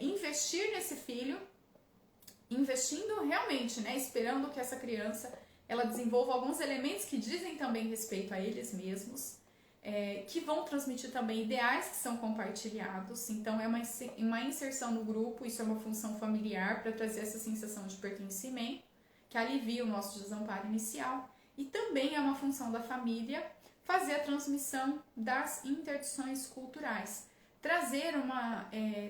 investir nesse filho, investindo realmente, né, esperando que essa criança ela desenvolva alguns elementos que dizem também respeito a eles mesmos, que vão transmitir também ideais que são compartilhados. Então é uma inserção no grupo, isso é uma função familiar para trazer essa sensação de pertencimento, que alivia o nosso desamparo inicial, e também é uma função da família fazer a transmissão das interdições culturais, trazer uma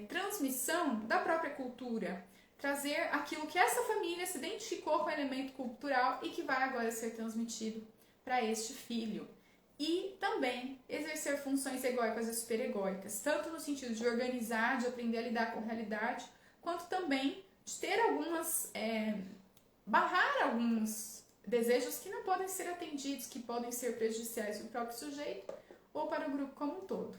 transmissão da própria cultura, trazer aquilo que essa família se identificou com o elemento cultural e que vai agora ser transmitido para este filho. E também exercer funções egóicas e superegóicas, tanto no sentido de organizar, de aprender a lidar com a realidade, quanto também de ter barrar alguns desejos que não podem ser atendidos, que podem ser prejudiciais para o próprio sujeito ou para o grupo como um todo.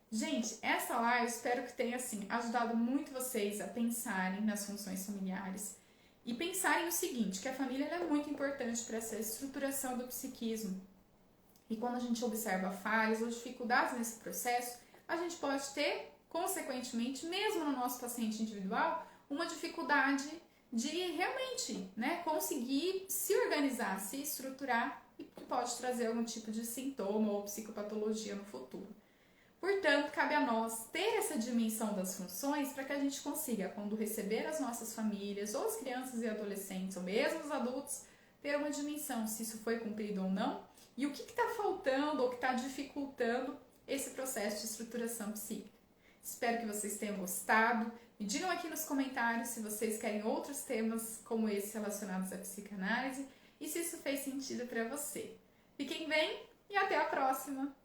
Gente, essa live eu espero que tenha ajudado muito vocês a pensarem nas funções familiares e pensarem o seguinte, que a família é muito importante para essa estruturação do psiquismo. E quando a gente observa falhas ou dificuldades nesse processo, a gente pode ter, consequentemente, mesmo no nosso paciente individual, uma dificuldade de realmente, né, conseguir se organizar, se estruturar e que pode trazer algum tipo de sintoma ou psicopatologia no futuro. Portanto, cabe a nós ter essa dimensão das funções para que a gente consiga, quando receber as nossas famílias, ou as crianças e adolescentes, ou mesmo os adultos, ter uma dimensão se isso foi cumprido ou não, e o que está faltando ou que está dificultando esse processo de estruturação psíquica. Espero que vocês tenham gostado. Me digam aqui nos comentários se vocês querem outros temas como esse relacionados à psicanálise e se isso fez sentido para você. Fiquem bem e até a próxima!